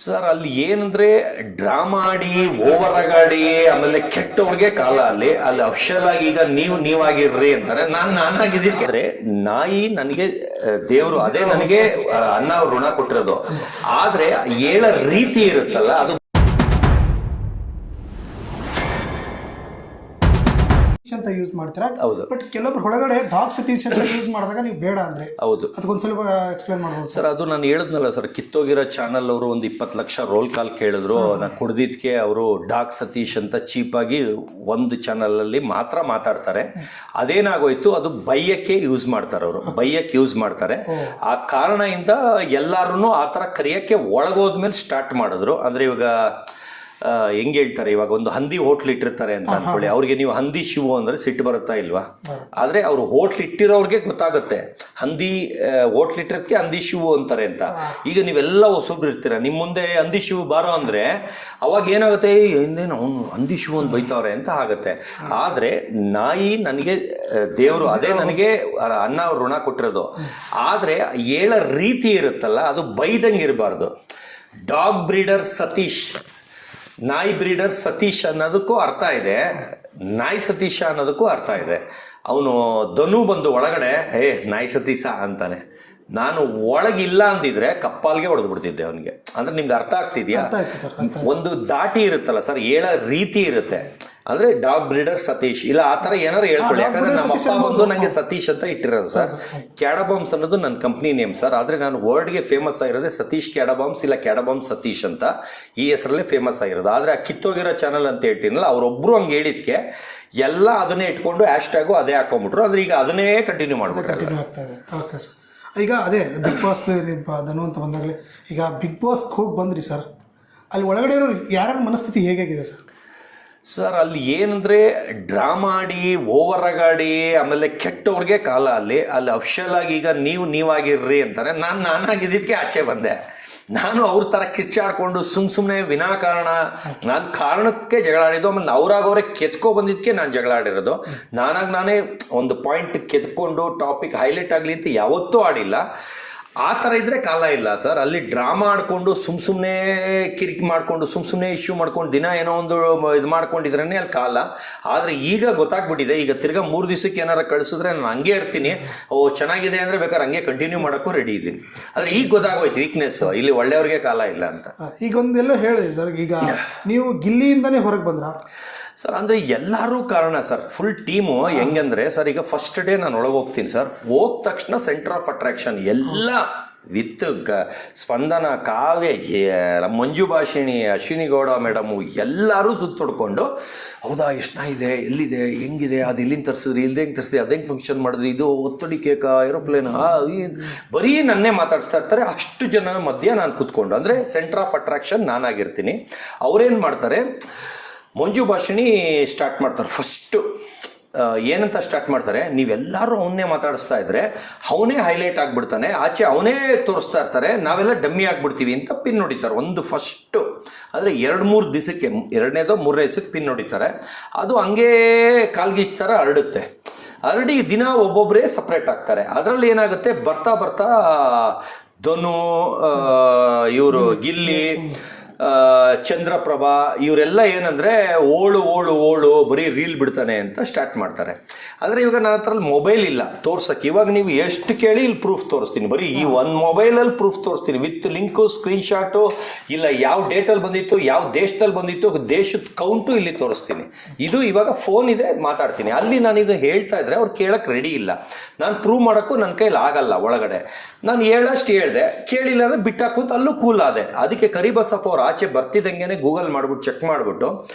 Sir ಅಲ್ಲಿ ಏನಂದ್ರೆ drama ಆಡಿ ಓವರ್ ಆಗಾಡಿ ಆಮೇಲೆ ಕೆಟ್ಟವ್ರಿಗೆ ಕಾಲ ಅಲ್ಲಿ ಅಫಿಷಿಯಲ್ ಆಗಿ ಈಗ ನೀವಾಗಿರ್ರಿ ಅಂತಾರೆ ನಾನಾಗಿದ್ದೀನಿ ಅಂದ್ರೆ ನಾಯಿ ನನಗೆ ದೇವ್ರು ಅದೇ ನನಗೆ ಅನ್ನ ಋಣ ಕೊಟ್ಟಿರೋದು ಆದ್ರೆ ಹೇಳೋ ರೀತಿ ಇರುತ್ತಲ್ಲ ಅದು ಅಂತ ಯೂಸ್ ಮಾಡ್ತೀರಾ. ಹೌದು. ಬಟ್ ಕೆಲವೊಬ್ರು ಹೊಳಗಡೆ ಡಾಗ್ ಸತೀಶ್ ಅಂತ ಯೂಸ್ ಮಾಡಿದಾಗ ನೀವು ಬೇಡ ಅಂದ್ರೆ ಹೌದು ಅದಕ್ಕೊಂದ್ ಸ್ವಲ್ಪ ಎಕ್ಸ್ಪ್ಲೇನ್ ಮಾಡ್ಬೋದು ಸರ್. ಅದು ನಾನು ಹೇಳಿದ್ನಲ್ಲ ಸರ್, ಕಿತ್ತೋಗಿರೋ ಚಾನಲ್ ಅವರು ಒಂದು 20 ಲಕ್ಷ ರೋಲ್ ಕಾಲ್ ಕೇಳಿದ್ರು. ನಾನು ಕುಡ್ದಿದ್ಕೆ ಅವರು ಡಾಗ್ ಸತೀಶ್ ಅಂತ ಚೀಪಾಗಿ ಒಂದು ಚಾನಲ್ ಅಲ್ಲಿ ಮಾತ್ರ ಮಾತಾಡ್ತಾರೆ. ಅದೇನಾಗೋಯ್ತು, ಅದು ಬೈಯಕ್ಕೆ ಯೂಸ್ ಮಾಡ್ತಾರೆ, ಅವರು ಬೈಯಕ್ಕೆ ಯೂಸ್ ಮಾಡ್ತಾರೆ. ಆ ಕಾರಣದಿಂದ ಎಲ್ಲಾರು ಆ ಥರ ಕರಿಯಕ್ಕೆ ಒಳಗೋದ್ಮೇಲೆ ಸ್ಟಾರ್ಟ್ ಮಾಡಿದ್ರು. ಅಂದ್ರೆ ಇವಾಗ ಹೆಂಗೆ ಹೇಳ್ತಾರೆ, ಇವಾಗ ಒಂದು ಹಂದಿ ಹೋಟ್ಲ್ ಇಟ್ಟಿರ್ತಾರೆ ಅಂತ ಅನ್ಕೊಳ್ಳಿ, ಅವ್ರಿಗೆ ನೀವು ಹಂದಿ ಶಿವು ಅಂದ್ರೆ ಸಿಟ್ಟು ಬರುತ್ತಾ ಇಲ್ವಾ? ಆದ್ರೆ ಅವ್ರು ಹೋಟ್ಲ್ ಇಟ್ಟಿರೋರ್ಗೆ ಗೊತ್ತಾಗುತ್ತೆ ಹಂದಿ ಹೋಟ್ಲ್ ಇಟ್ಟಿರೋದಕ್ಕೆ ಹಂದಿ ಶಿವು ಅಂತಾರೆ ಅಂತ. ಈಗ ನೀವೆಲ್ಲ ಹೊಸೊಬ್ರು ಇರ್ತೀರ, ನಿಮ್ ಮುಂದೆ ಹಂದಿ ಶಿವು ಬಾರೋ ಅಂದ್ರೆ ಅವಾಗ ಏನಾಗುತ್ತೆ, ಇನ್ನೇನು ಅವನು ಹಂದಿ ಶಿವು ಅಂತ ಬೈತಾವ್ರೆ ಅಂತ ಆಗುತ್ತೆ. ಆದ್ರೆ ನಾಯಿ ನನಗೆ ದೇವ್ರು ಅದೇ ನನಗೆ ಅನ್ನ ಋಣ ಕೊಟ್ಟಿರೋದು. ಆದ್ರೆ ಹೇಳೋ ರೀತಿ ಇರುತ್ತಲ್ಲ ಅದು ಬೈದಂಗೆ ಇರಬಾರ್ದು. ಡಾಗ್ ಬ್ರೀಡರ್ ಸತೀಶ್, ನಾಯಿ ಬ್ರೀಡರ್ ಸತೀಶ್ ಅನ್ನೋದಕ್ಕೂ ಅರ್ಥ ಇದೆ, ನಾಯಿ ಸತೀಶ ಅನ್ನೋದಕ್ಕೂ ಅರ್ಥ ಇದೆ. ಅವನು ಧನು ಬಂದು ಒಳಗಡೆ ನಾಯಿ ಸತೀಶ ಅಂತಾನೆ, ನಾನು ಒಳಗಿಲ್ಲ ಅಂತಿದ್ರೆ ಕಪ್ಪಾಲ್ಗೆ ಹೊಡೆದು ಬಿಡ್ತಿದ್ದೆ ಅವನಿಗೆ. ಅಂದ್ರೆ ನಿಮ್ಗೆ ಅರ್ಥ ಆಗ್ತಿದ್ಯಾ? ಒಂದು ದಾಟಿ ಇರುತ್ತಲ್ಲ ಸರ್, ಹೇಳೋ ರೀತಿ ಇರುತ್ತೆ. ಅಂದ್ರೆ ಡಾಗ್ ಬ್ರೀಡರ್ ಸತೀಶ್ ಇಲ್ಲ ಆ ತರ ಏನಾರು ಹೇಳ್ಕೊಳ್ಳಿ. ಯಾಕಂದ್ರೆ ನಮ್ಮ ಅಪ್ಪ ಬಂದು ನಂಗೆ ಸತೀಶ್ ಅಂತ ಇಟ್ಟಿರೋದು ಸರ್. ಕ್ಯಾಡಬಾಂಬ್ಸ್ ಅನ್ನೋದು ನನ್ನ ಕಂಪ್ನಿ ನೇಮ್ ಸರ್. ಆದ್ರೆ ನಾನು ವರ್ಲ್ಡ್ಗೆ ಫೇಮಸ್ ಆಗಿರೋದೇ ಸತೀಶ್ ಕ್ಯಾಡಬಾಂಬ್ಸ್ ಇಲ್ಲ ಕ್ಯಾಡಬಾಂಬ್ಸ್ ಸತೀಶ್ ಅಂತ, ಈ ಹೆಸರಲ್ಲೇ ಫೇಮಸ್ ಆಗಿರೋದು. ಆದ್ರೆ ಆ ಕಿತ್ತೋಗಿರೋ ಚಾನಲ್ ಅಂತ ಹೇಳ್ತೀನಲ್ಲ, ಅವರೊಬ್ರು ಹಂಗೆ ಹೇಳಿದ್ಕೆ ಎಲ್ಲ ಅದನ್ನೇ ಇಟ್ಕೊಂಡು ಹ್ಯಾಶ್ ಟ್ಯಾಗು ಅದೇ ಹಾಕೊಂಡ್ಬಿಟ್ರು. ಆದ್ರೆ ಈಗ ಅದನ್ನೇ ಕಂಟಿನ್ಯೂ ಮಾಡ್ಬಿಟ್ರೆ. ಈಗ ಅದೇ ಬಿಗ್ ಬಾಸ್ ಧನು ಅಂತ ಬಂದಾಗಲೇ, ಈಗ ಬಿಗ್ ಬಾಸ್ ಹೋಗಿ ಬಂದ್ರಿ ಸರ್, ಅಲ್ಲಿ ಒಳಗಡೆ ಇರೋ ಯಾರ ಮನಸ್ಥಿತಿ ಹೇಗಾಗಿದೆ ಸರ್? ಸರ್ ಅಲ್ಲಿ ಏನಂದ್ರೆ ಡ್ರಾಮಾ ಆಡಿ ಓವರ್ ಆಗಾಡಿ ಆಮೇಲೆ ಕೆಟ್ಟವ್ರಿಗೆ ಕಾಲ ಅಲ್ಲಿ ಅಫಿಷಿಯಲ್ ಆಗಿ ಈಗ ನೀವಾಗಿರ್ರಿ ಅಂತಾರೆ. ನಾನಾಗಿದ್ದಕ್ಕೆ ಆಚೆ ಬಂದೆ. ನಾನು ಅವ್ರ ಥರ ಕಿಚ್ಚಾಡ್ಕೊಂಡು ಸುಮ್ಮನೆ ವಿನಾಕಾರಣ ನಾನು ಕಾರಣಕ್ಕೆ ಜಗಳ ಆಡಿದ್ದು. ಆಮೇಲೆ ಅವರೇ ಕೆತ್ಕೊ ಬಂದಿದ್ದಕ್ಕೆ ನಾನು ಜಗಳ ಆಡಿರೋದು. ನಾನೇ ಒಂದು ಪಾಯಿಂಟ್ ಕೆತ್ಕೊಂಡು ಟಾಪಿಕ್ ಹೈಲೈಟ್ ಆಗಲಿ ಅಂತ ಯಾವತ್ತೂ ಆಡಿಲ್ಲ. ಆ ಥರ ಇದ್ರೆ ಕಾಲ ಇಲ್ಲ ಸರ್. ಅಲ್ಲಿ ಡ್ರಾಮಾ ಆಡ್ಕೊಂಡು ಸುಮ್ಮನೆ ಕಿರಿಕಿ ಮಾಡ್ಕೊಂಡು ಸುಮ್ಮನೆ ಇಶ್ಯೂ ಮಾಡ್ಕೊಂಡು ದಿನ ಏನೋ ಒಂದು ಇದು ಮಾಡ್ಕೊಂಡಿದ್ರೇ ಅಲ್ಲಿ ಕಾಲ. ಆದರೆ ಈಗ ಗೊತ್ತಾಗ್ಬಿಟ್ಟಿದೆ. ಈಗ ತಿರ್ಗಾ 3 ದಿವಸಕ್ಕೆ ಏನಾರು ಕಳಿಸಿದ್ರೆ ನಾನು ಹಂಗೆ ಇರ್ತೀನಿ. ಚೆನ್ನಾಗಿದೆ ಅಂದರೆ ಬೇಕಾದ್ರೆ ಹಂಗೆ ಕಂಟಿನ್ಯೂ ಮಾಡೋಕ್ಕೂ ರೆಡಿ ಇದ್ದೀನಿ. ಆದರೆ ಈಗ ಗೊತ್ತಾಗೋಯ್ತು ವೀಕ್ನೆಸ್, ಇಲ್ಲಿ ಒಳ್ಳೆಯವ್ರಿಗೆ ಕಾಲ ಇಲ್ಲ ಅಂತ. ಈಗ ಒಂದೆಲ್ಲ ಹೇಳಿದೆ ಸರ್, ಈಗ ನೀವು ಗಿಲ್ಲಿಯಿಂದನೇ ಹೊರಗೆ ಬಂದ್ರ ಸರ್? ಅಂದರೆ ಎಲ್ಲರೂ ಕಾರಣ ಸರ್, ಫುಲ್ ಟೀಮು. ಹೆಂಗಂದ್ರೆ ಸರ್, ಈಗ ಫಸ್ಟ್ ಡೇ ನಾನು ಒಳಗೆ ಹೋಗ್ತೀನಿ ಸರ್, ಹೋದ ತಕ್ಷಣ ಸೆಂಟರ್ ಆಫ್ ಅಟ್ರಾಕ್ಷನ್ ಎಲ್ಲ with Spandana, Kavya, Manju Bhashini, Ashwini Gowda madam ಎಲ್ಲರೂ ಸುತ್ತೊಡ್ಕೊಂಡು, ಹೌದಾ ಎಷ್ಟು ಇದೆ, ಎಲ್ಲಿದೆ, ಹೆಂಗಿದೆ, ಅದು ಇಲ್ಲಿಂದ ತರಿಸಿದ್ರಿ, ಇಲ್ದೇ ಹೆಂಗೆ ತರಿಸಿದ್ರಿ, ಅದು ಹೆಂಗೆ ಫಂಕ್ಷನ್ ಮಾಡಿದ್ರಿ, ಇದು ಒತ್ತಡಿ ಕೇಕ, ಏರೋಪ್ಲೇನ್, ಬರೀ ನನ್ನೇ ಮಾತಾಡಿಸ್ತಾ ಇರ್ತಾರೆ. ಅಷ್ಟು ಜನ ಮಧ್ಯೆ ನಾನು ಕೂತ್ಕೊಂಡು, ಅಂದರೆ ಸೆಂಟರ್ ಆಫ್ ಅಟ್ರಾಕ್ಷನ್ ನಾನಾಗಿರ್ತೀನಿ. ಅವರೇನು ಮಾಡ್ತಾರೆ, ಮಂಜು ಭಾಷಿಣಿ ಸ್ಟಾರ್ಟ್ ಮಾಡ್ತಾರೆ ಫಸ್ಟು. ಏನಂತ ಸ್ಟಾರ್ಟ್ ಮಾಡ್ತಾರೆ, ನೀವೆಲ್ಲರೂ ಅವನ್ನೇ ಮಾತಾಡಿಸ್ತಾ ಇದ್ರೆ ಅವನೇ ಹೈಲೈಟ್ ಆಗಿಬಿಡ್ತಾನೆ, ಆಚೆ ಅವನೇ ತೋರಿಸ್ತಾ ಇರ್ತಾರೆ, ನಾವೆಲ್ಲ ಡಮ್ಮಿ ಆಗಿಬಿಡ್ತೀವಿ ಅಂತ ಪಿನ್ ಹೊಡಿತಾರೆ. ಒಂದು ಫಸ್ಟು ಅಂದರೆ 2-3 ದಿವಸಕ್ಕೆ, 2ನೇದೋ 3ನೇ ದಿವಸಕ್ಕೆ ಪಿನ್ ಹೊಡಿತಾರೆ. ಅದು ಹಂಗೇ ಕಾಲ್ಗೀಚ್ತರ ಹರಡುತ್ತೆ. ಹರಡಿ ದಿನ ಒಬ್ಬೊಬ್ಬರೇ ಸಪ್ರೇಟ್ ಆಗ್ತಾರೆ. ಅದರಲ್ಲಿ ಏನಾಗುತ್ತೆ, ಬರ್ತಾ ಬರ್ತಾ ಧನು, ಇವರು ಗಿಲ್ಲಿ, ಚಂದ್ರಪ್ರಭಾ ಇವರೆಲ್ಲ ಏನಂದರೆ ಓಳು ಬರೀ ರೀಲ್ ಬಿಡ್ತಾನೆ ಅಂತ ಸ್ಟಾರ್ಟ್ ಮಾಡ್ತಾರೆ. ಆದರೆ ಇವಾಗ ನನ್ನ ಹತ್ರ ಮೊಬೈಲ್ ಇಲ್ಲ ತೋರ್ಸಕ್ಕೆ. ಇವಾಗ ನೀವು ಎಷ್ಟು ಕೇಳಿ ಇಲ್ಲಿ ಪ್ರೂಫ್ ತೋರಿಸ್ತೀನಿ, ಬರೀ ಈ ಒಂದು ಮೊಬೈಲಲ್ಲಿ ಪ್ರೂಫ್ ತೋರಿಸ್ತೀನಿ ವಿತ್ ಲಿಂಕು, ಸ್ಕ್ರೀನ್ಶಾಟು, ಇಲ್ಲ ಯಾವ ಡೇಟಲ್ಲಿ ಬಂದಿತ್ತು, ಯಾವ ದೇಶದಲ್ಲಿ ಬಂದಿತ್ತು, ದೇಶದ ಕೌಂಟು ಇಲ್ಲಿ ತೋರಿಸ್ತೀನಿ. ಇದು ಇವಾಗ ಫೋನ್ ಇದೆ, ಮಾತಾಡ್ತೀನಿ. ಅಲ್ಲಿ ನಾನೀಗ ಹೇಳ್ತಾ ಇದ್ರೆ ಅವ್ರು ಕೇಳಕ್ಕೆ ರೆಡಿ ಇಲ್ಲ. ನಾನು ಪ್ರೂವ್ ಮಾಡೋಕ್ಕೂ ನನ್ನ ಕೈಲಿ ಆಗಲ್ಲ. ಒಳಗಡೆ ನಾನು ಹೇಳಷ್ಟು ಹೇಳ್ದೆ, ಕೇಳಿಲ್ಲ ಅಂದರೆ ಬಿಟ್ಟಾಕುಂತ ಅಲ್ಲೂ ಕೂಲ್ ಆದೆ. ಅದಕ್ಕೆ ಕರಿಬಸಪ್ಪ ಅವ್ರು ಆಚೆ ಬರ್ತಿದ್ದಂಗೆ ಗೂಗಲ್ ಮಾಡ್ಬಿಟ್ಟು ಚೆಕ್ ಮಾಡಿಬಿಟ್ಟು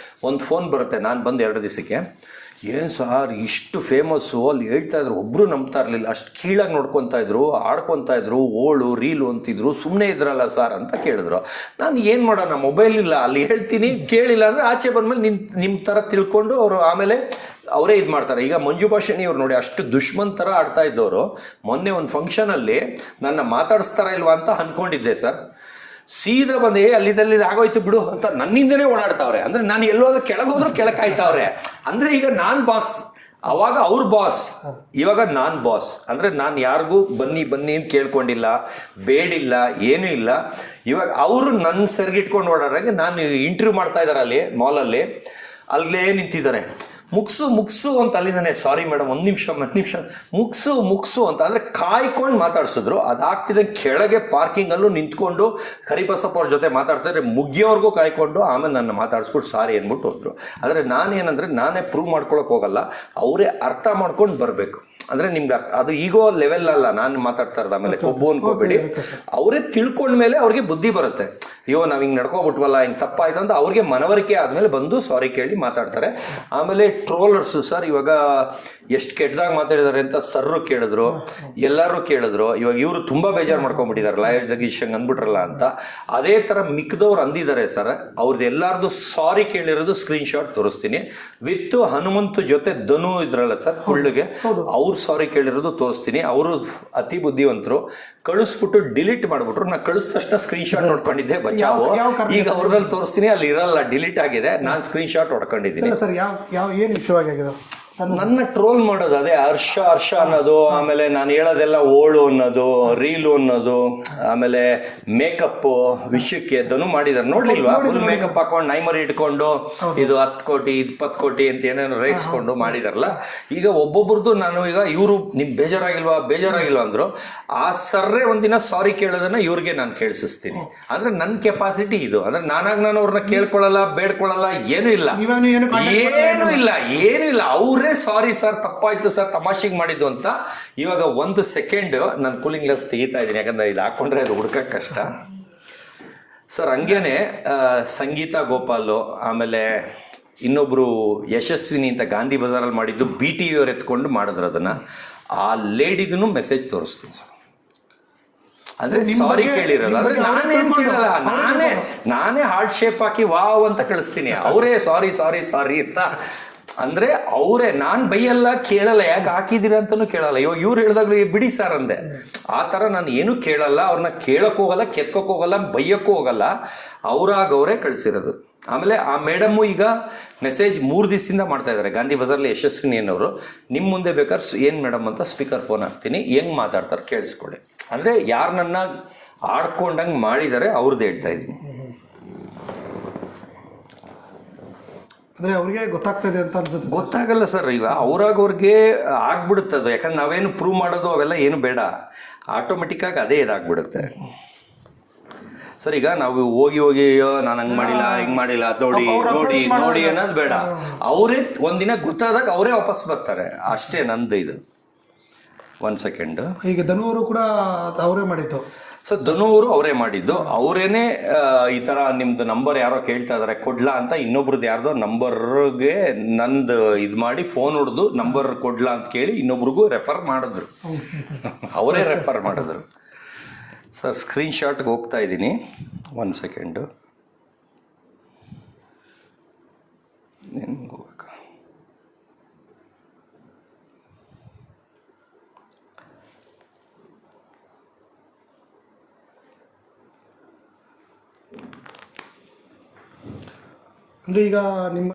ಒಂದು ಫೋನ್ ಬರುತ್ತೆ. ನಾನು ಬಂದು 2 ದಿವಸಕ್ಕೆ, ಏನು ಸಾರ್ ಇಷ್ಟು ಫೇಮಸ್ಸು, ಅಲ್ಲಿ ಹೇಳ್ತಾ ಇದ್ರು, ಒಬ್ಬರು ನಂಬ್ತಾ ಇರಲಿಲ್ಲ, ಅಷ್ಟು ಕೀಳಾಗಿ ನೋಡ್ಕೊತಾ ಇದ್ರು, ಆಡ್ಕೊತಾ ಇದ್ರು, ರೀಲು ಅಂತಿದ್ರು, ಸುಮ್ಮನೆ ಇದ್ರಲ್ಲ ಸಾರ್ ಅಂತ ಕೇಳಿದ್ರು. ನಾನು ಏನು ಮಾಡೋಣ, ಮೊಬೈಲ್ ಇಲ್ಲ, ಅಲ್ಲಿ ಹೇಳ್ತೀನಿ, ಕೇಳಿಲ್ಲ ಅಂದರೆ ಆಚೆ ಬಂದಮೇಲೆ ನಿಮ್ಮ ಥರ ತಿಳ್ಕೊಂಡು ಅವರು ಆಮೇಲೆ ಅವರೇ ಇದು ಮಾಡ್ತಾರೆ. ಈಗ ಮಂಜು ಭಾಷಿಣಿ ಅವ್ರು ನೋಡಿ, ಅಷ್ಟು ದುಶ್ಮನ್ ಥರ ಆಡ್ತಾ ಇದ್ದವರು ಮೊನ್ನೆ ಒಂದು ಫಂಕ್ಷನಲ್ಲಿ ನನ್ನ ಮಾತಾಡಿಸ್ತಾರ ಇಲ್ವಾ ಅಂತ ಅಂದ್ಕೊಂಡಿದ್ದೆ ಸರ್. ಸೀದಾ ಬಂದು ಅಲ್ಲಿದಲ್ಲಿ ಆಗೋಯ್ತು ಬಿಡು ಅಂತ ನನ್ನಿಂದನೇ ಓಡಾಡ್ತಾವ್ರೆ. ಅಂದರೆ ನಾನು ಎಲ್ಲೋದ್ರೂ ಕೆಳಗೆ ಹೋದ್ರೂ ಕೆಳಕಾಯ್ತಾವ್ರೆ. ಅಂದರೆ ಈಗ ನಾನು ಬಾಸ್, ಅವಾಗ ಅವ್ರ ಬಾಸ್, ಇವಾಗ ನಾನ್ ಬಾಸ್. ಅಂದ್ರೆ ನಾನು ಯಾರಿಗೂ ಬನ್ನಿ ಬನ್ನಿ ಅಂತ ಕೇಳ್ಕೊಂಡಿಲ್ಲ, ಬೇಡಿಲ್ಲ, ಏನೂ ಇಲ್ಲ. ಇವಾಗ ಅವರು ನನ್ನ ಸೆರ್ಗಿಟ್ಕೊಂಡು ಓಡಾಡಂಗೆ ನಾನು ಇಂಟರ್ವ್ಯೂ ಮಾಡ್ತಾ ಇದ್ದಾರೆ ಅಲ್ಲಿ ಮಾಲಲ್ಲಿ, ಅಲ್ಲೇ ನಿಂತಿದ್ದಾರೆ. ಮುಗ್ಸು ಅಂತ ಅಲ್ಲಿಂದಾನೆ, ಸಾರಿ ಮೇಡಮ್ ಒಂದು ನಿಮಿಷ ಮುಗ್ಸು ಅಂತ ಅಂದರೆ ಕಾಯ್ಕೊಂಡು ಮಾತಾಡ್ಸಿದ್ರು. ಅದಾಗ್ತಿದ್ದ ಕೆಳಗೆ ಪಾರ್ಕಿಂಗಲ್ಲೂ ನಿಂತ್ಕೊಂಡು ಕರಿಬಸಪ್ಪ ಅವ್ರ ಜೊತೆ ಮಾತಾಡ್ತಿದ್ರೆ ಮುಗಿಯೋರ್ಗೂ ಕಾಯ್ಕೊಂಡು ಆಮೇಲೆ ನನ್ನ ಮಾತಾಡಿಸ್ಬಿಟ್ಟು ಸಾರಿ ಅಂದ್ಬಿಟ್ಟು ಹೋದ್ರು. ಆದರೆ ನಾನೇನಂದರೆ ನಾನೇ ಪ್ರೂವ್ ಮಾಡ್ಕೊಳಕ್ಕೆ ಹೋಗಲ್ಲ, ಅವರೇ ಅರ್ಥ ಮಾಡ್ಕೊಂಡು ಬರಬೇಕು. ಅಂದರೆ ನಿಮ್ಗೆ ಅದು ಈಗೋ ಲೆವೆಲ್ ಅಲ್ಲ ನಾನು ಮಾತಾಡ್ತಾ ಇರೋದು. ಆಮೇಲೆ ಕೊಬ್ಬು ಅನ್ಕೋಬೇಡಿ, ಅವರೇ ತಿಳ್ಕೊಂಡ್ಮೇಲೆ ಅವ್ರಿಗೆ ಬುದ್ಧಿ ಬರುತ್ತೆ. ಅಯ್ಯೋ ನಾವು ಹಿಂಗೆ ನಡ್ಕೊಬಿಟ್ವಲ್ಲ, ಹಿಂಗೆ ತಪ್ಪಾಯ್ತು ಅಂತ ಅವ್ರಿಗೆ ಮನವರಿಕೆ ಆದಮೇಲೆ ಬಂದು ಸಾರಿ ಕೇಳಿ ಮಾತಾಡ್ತಾರೆ. ಆಮೇಲೆ ಟ್ರೋಲರ್ಸು ಸರ್ ಇವಾಗ ಎಷ್ಟು ಕೆಟ್ಟದಾಗಿ ಮಾತಾಡಿದ್ದಾರೆ ಅಂತ ಸರ್ರು ಕೇಳಿದ್ರು, ಎಲ್ಲರೂ ಕೇಳಿದ್ರು. ಇವಾಗ ಇವರು ತುಂಬ ಬೇಜಾರು ಮಾಡ್ಕೊಂಡ್ಬಿಟ್ಟಿದ್ದಾರೆ, ಲಾಯರ್ ಜಗೀಶ್ ಹಂಗೆ ಅಂದ್ಬಿಟ್ರಲ್ಲ ಅಂತ. ಅದೇ ಥರ ಮಿಕ್ದವ್ರು ಅಂದಿದ್ದಾರೆ ಸರ್. ಅವ್ರದ್ದು ಎಲ್ಲರದು ಸಾರಿ ಕೇಳಿರೋದು ಸ್ಕ್ರೀನ್ಶಾಟ್ ತೋರಿಸ್ತೀನಿ, ವಿತ್ ಹನುಮಂತು ಜೊತೆ ಧನು ಇದ್ರಲ್ಲ ಸರ್ ಕುಳ್ಳಿಗೆ, ಅವ್ರು ಸಾರಿ ಕೇಳಿರೋದು ತೋರಿಸ್ತೀನಿ. ಅವರು ಅತಿ ಬುದ್ಧಿವಂತರು, ಕಳಿಸ್ಬಿಟ್ಟು ಡಿಲೀಟ್ ಮಾಡ್ಬಿಟ್ರು. ನಾ ಕಳಿಸಿದ ತಕ್ಷಣ ಸ್ಕ್ರೀನ್ಶಾಟ್ ನೋಡ್ಕೊಂಡಿದ್ದೆ ಬಚಾವು. ಈಗ ಅವ್ರದಲ್ಲಿ ತೋರಿಸ್ತೀನಿ, ಅಲ್ಲಿ ಇರಲ್ಲ, ಡಿಲೀಟ್ ಆಗಿದೆ. ನಾನು ಸ್ಕ್ರೀನ್ಶಾಟ್ ಹೊಡ್ಕೊಂಡಿದ್ದೀನಿ. ಏನು ವಿಷಯವಾಗಿ ನನ್ನ ಟ್ರೋಲ್ ಮಾಡೋದು ಅದೇ ಹರ್ಷ ಅನ್ನೋದು, ಆಮೇಲೆ ನಾನು ಹೇಳೋದೆಲ್ಲ ಓಳು ಅನ್ನೋದು, ರೀಲು ಅನ್ನೋದು, ಆಮೇಲೆ ಮೇಕಪ್ ವಿಷಯಕ್ಕೆ ಧನು ಮಾಡಿದಾರೆ ನೋಡ್ಲಿಲ್ವಾ? ಫುಲ್ ಮೇಕಪ್ ಹಾಕೊಂಡು ನೈಮರಿ ಇಟ್ಕೊಂಡು ಇದು 10 ಕೋಟಿ 20 ಕೋಟಿ ಅಂತ ಏನೇನೋ ರೇಗಿಸ್ಕೊಂಡು ಮಾಡಿದಾರಲ್ಲ. ಈಗ ಒಬ್ಬೊಬ್ರದ್ದು ನಾನು ಈಗ ಇವರು ನಿಮ್ ಬೇಜಾರಾಗಿಲ್ವಾ ಅಂದ್ರು, ಆ ಸರ್ರೆ ಒಂದಿನ ಸಾರಿ ಕೇಳೋದನ್ನ ಇವ್ರಿಗೆ ನಾನು ಕೇಳಿಸ್ತೀನಿ. ಅಂದ್ರೆ ನನ್ನ ಕೆಪಾಸಿಟಿ ಇದು. ಅಂದ್ರೆ ನಾನು ಅವ್ರನ್ನ ಕೇಳ್ಕೊಳ್ಳಲ್ಲ, ಬೇಡ್ಕೊಳ್ಳಲ್ಲ, ಏನೂ ಇಲ್ಲ. ಅವ್ರೇ ಸಾರಿ ಸರ್ ತಪ್ಪಾಯ್ತು ಸರ್ ತಮಾಷೆಗೆ ಮಾಡಿದ್ದು ಅಂತ. ಇವಾಗ 1 ಸೆಕೆಂಡ್ ನಾನು ಕೂಲಿಂಗ್ ಗ್ಲಾಸ್ ತೆಗಿತಾ ಇದ್ದೀನಿ, ಯಾಕಂದ್ರೆ ಇದು ಹಾಕೊಂಡ್ರೆ ಅದು ಹುಡ್ಕಕ್ಕೆ ಕಷ್ಟ ಸರ್. ಹಂಗೇನೆ ಸಂಗೀತ ಗೋಪಾಲು, ಆಮೇಲೆ ಇನ್ನೊಬ್ರು ಯಶಸ್ವಿನಿ ಅಂತ ಗಾಂಧಿ ಬಜಾರಲ್ಲಿ ಮಾಡಿದ್ದು BTV ಅವ್ರು ಎತ್ಕೊಂಡು ಮಾಡಿದ್ರು ಅದನ್ನ. ಆ ಲೇಡಿದೂ ಮೆಸೇಜ್ ತೋರಿಸ್ತೀನಿ ಸರ್. ಅಂದ್ರೆ ಸಾರಿ ಕೇಳಿರಲ್ಲ, ಅಂದ್ರೆ ನಾನೇನ್ ಕೇಳಲ್ಲ, ನಾನೇ ಹಾರ್ಟ್ ಶೇಪ್ ಹಾಕಿ ವಾವ್ ಅಂತ ಕಳಿಸ್ತೀನಿ. ಅವರೇ ಸಾರಿ ಅಂತ. ಅಂದ್ರೆ ಅವರೇ, ನಾನ್ ಬೈಯಲ್ಲ, ಕೇಳಲ್ಲ, ಯಾಕೆ ಹಾಕಿದಿರ ಅಂತಾನು ಕೇಳಲ್ಲ. ಇವಾಗ ಇವ್ರು ಹೇಳಿದಾಗ್ಲೂ ಬಿಡಿ ಸರ್ ಅಂದೆ. ಆ ಥರ ನಾನು ಏನೂ ಕೇಳಲ್ಲ, ಅವ್ರನ್ನ ಕೇಳಕ್ ಹೋಗಲ್ಲ, ಕೆತ್ಕೋಕ್ ಹೋಗಲ್ಲ, ಬೈಯಕ್ಕೂ ಹೋಗಲ್ಲ. ಅವರೇ ಕಳಿಸಿರೋದು. ಆಮೇಲೆ ಆ ಮೇಡಮ್ಮು ಈಗ ಮೆಸೇಜ್ 3 ದಿವಸದಿಂದ ಮಾಡ್ತಾ ಇದ್ದಾರೆ ಗಾಂಧಿ ಬಜಾರ್ಲಿ ಯಶಸ್ವಿನಿ ಅನ್ನೋರು. ನಿಮ್ಮ ಮುಂದೆ ಬೇಕಾದ್ರೆ ಏನು ಮೇಡಮ್ ಅಂತ ಸ್ಪೀಕರ್ ಫೋನ್ ಹಾಕ್ತೀನಿ, ಹೆಂಗ್ ಮಾತಾಡ್ತಾರೆ ಕೇಳಿಸ್ಕೊಳ್ಳಿ. ಅಂದರೆ ಯಾರು ನನ್ನ ಆಡ್ಕೊಂಡಂಗೆ ಮಾಡಿದ್ದಾರೆ ಅವ್ರದ್ದು ಹೇಳ್ತಾ ಇದ್ದೀನಿ. ಅಂದರೆ ಅವ್ರಿಗೆ ಗೊತ್ತಾಗ್ತಾ ಇದೆ ಅಂತ ಅನ್ಸುತ್ತೆ. ಗೊತ್ತಾಗಲ್ಲ ಸರ್, ಈಗ ಅವ್ರಿಗೆ ಆಗ್ಬಿಡುತ್ತದು. ಯಾಕಂದ್ರೆ ನಾವೇನು ಪ್ರೂವ್ ಮಾಡೋದು ಅವೆಲ್ಲ ಏನು ಬೇಡ, ಆಟೋಮೆಟಿಕ್ಕಾಗಿ ಅದೇ ಇದಾಗ್ಬಿಡುತ್ತೆ ಸರ್. ಈಗ ನಾವು ಹೋಗಿ ನಾನು ಹಂಗೆ ಮಾಡಿಲ್ಲ ಹಿಂಗೆ ಮಾಡಿಲ್ಲ ನೋಡಿ ಅನ್ನೋದು ಬೇಡ. ಅವರೇ ಒಂದಿನ ಗೊತ್ತಾದಾಗ ಅವರೇ ವಾಪಸ್ ಬರ್ತಾರೆ ಅಷ್ಟೇ. ನಂದು ಇದು 1 ಸೆಕೆಂಡ್. ಈಗ ಧನುವರು ಕೂಡ ಅವರೇ ಮಾಡಿದ್ದು ಸರ್. ಧನು ಅವರೇ ಮಾಡಿದ್ದು. ಅವರೇನೆ ಈ ಥರ ನಿಮ್ದು ನಂಬರ್ ಯಾರೋ ಕೇಳ್ತಾ ಇದಾರೆ ಕೊಡ್ಲಾ ಅಂತ, ಇನ್ನೊಬ್ರದ್ದು ಯಾರ್ದೋ ನಂಬರ್ಗೆ ನಂದು ಇದು ಮಾಡಿ ಫೋನ್ ಹೊಡೆದು ನಂಬರ್ ಕೊಡ್ಲಾ ಅಂತ ಕೇಳಿ ಇನ್ನೊಬ್ರಿಗೂ ರೆಫರ್ ಮಾಡಿದ್ರು. ಅವರೇ ರೆಫರ್ ಮಾಡಿದ್ರು ಸರ್. ಸ್ಕ್ರೀನ್ಶಾಟ್ಗೆ ಹೋಗ್ತಾ ಇದ್ದೀನಿ, 1 ಸೆಕೆಂಡು. ಹೋಗ್ಬೇಕಾ? ಅಂದರೆ ಈಗ ನಿಮ್ಮ